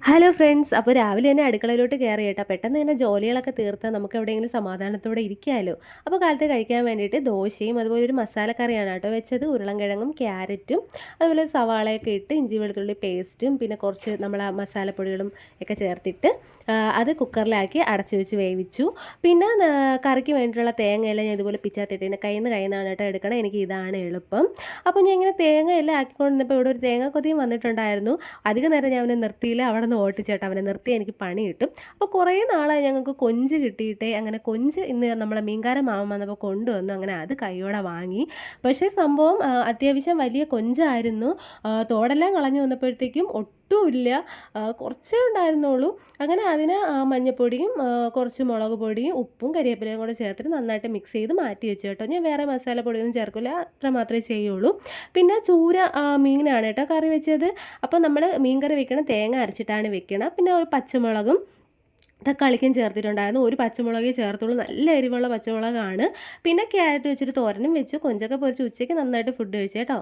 Hello friends. അപ്പോൾ രാവിലെ തന്നെ അടുക്കളയിലോട്ട് കയറി കേട്ടോ. പെട്ടെന്ന് തന്നെ ജോലികളൊക്കെ തീർത്ത് നമുക്ക് എവിടെയെങ്കിലും സമാധാനത്തോടെ ഇരിക്കാമല്ലോ. അപ്പോൾ കാലത്ത് കഴിക്കാൻ വേണ്ടിയിട്ട് ദോശയും അതുപോലെ ഒരു മസാലക്കറിയാണ് കേട്ടോ വെച്ചത്. ഉരുളൻകിഴങ്ങും ക്യാരറ്റും അതുപോലെ സവാളയൊക്കെ ഇട്ട് ഇഞ്ചി വെളുത്തുള്ളി പേസ്റ്റും പിന്നെ കുറച്ച് നമ്മൾ ആ മസാലപ്പൊടികളും ഒക്കെ ചേർത്തിട്ട് അത് കുക്കറിലാക്കി അടച്ചു വെച്ച് വേവിച്ചു. പിന്നെ കറിക്ക് വേണ്ടിയിട്ടുള്ള തേങ്ങയെല്ലാം ഞാൻ ഇതുപോലെ പിച്ചാത്തിട്ട് എൻ്റെ കയ്യിൽ നിന്നാണ് കേട്ടോ എടുക്കണം. എനിക്ക് ഇതാണ് എളുപ്പം. അപ്പോൾ ഞാൻ ഇങ്ങനെ തേങ്ങയെല്ലാം ആക്കിക്കൊണ്ടിരുന്നപ്പോൾ ഇവിടെ ഒരു തേങ്ങ കൊതിയും വന്നിട്ടുണ്ടായിരുന്നു. അധിക നേരം ഞാൻ അവനെ നിർത്തിയില്ല. അവിടെ നിന്ന് ഓട്ടിച്ചേട്ടാ അവനെ നിർത്തിയാൽ എനിക്ക് പണി കിട്ടും. അപ്പോൾ കുറേ നാളായി ഞങ്ങൾക്ക് കൊഞ്ച് കിട്ടിയിട്ടേ. അങ്ങനെ കൊഞ്ച് ഇന്ന് നമ്മളെ മീൻകാരൻ മാമൻ വന്നപ്പോൾ കൊണ്ടുവന്നു. അങ്ങനെ അത് കൈയോടെ വാങ്ങി. പക്ഷേ സംഭവം അത്യാവശ്യം വലിയ കൊഞ്ചായിരുന്നു. തോടെല്ലാം കളഞ്ഞു വന്നപ്പോഴത്തേക്കും ഒട്ടുമില്ല. കുറച്ചേ ഉണ്ടായിരുന്നുള്ളൂ. അങ്ങനെ അതിന് മഞ്ഞപ്പൊടിയും കുറച്ച് മുളക് പൊടിയും ഉപ്പും കരിവേപ്പിലയും കൂടെ ചേർത്തിട്ട് നന്നായിട്ട് മിക്സ് ചെയ്ത് മാറ്റി വെച്ചു കേട്ടോ. ഞാൻ വേറെ മസാലപ്പൊടിയൊന്നും ചേർക്കില്ല. അത്ര മാത്രമേ ചെയ്യുള്ളൂ. പിന്നെ ചൂര മീനാണ് കേട്ടോ കറി വെച്ചത്. അപ്പോൾ നമ്മൾ മീൻ കറി വെക്കണം തേങ്ങ അരച്ചിട്ടാണ് വെക്കണം. പിന്നെ ഒരു പച്ചമുളകും തക്കാളിക്കും ചേർത്തിട്ടുണ്ടായിരുന്നു. ഒരു പച്ചമുളകേ ചേർത്തുള്ളൂ. നല്ല എരിവുള്ള പച്ചമുളകാണ്. പിന്നെ ക്യാരറ്റ് വെച്ചിട്ട് തോരനും വെച്ചു. കൊഞ്ചൊക്കെ പൊരിച്ച് ഉച്ചയ്ക്ക് നന്നായിട്ട് ഫുഡ് കഴിച്ചു കേട്ടോ.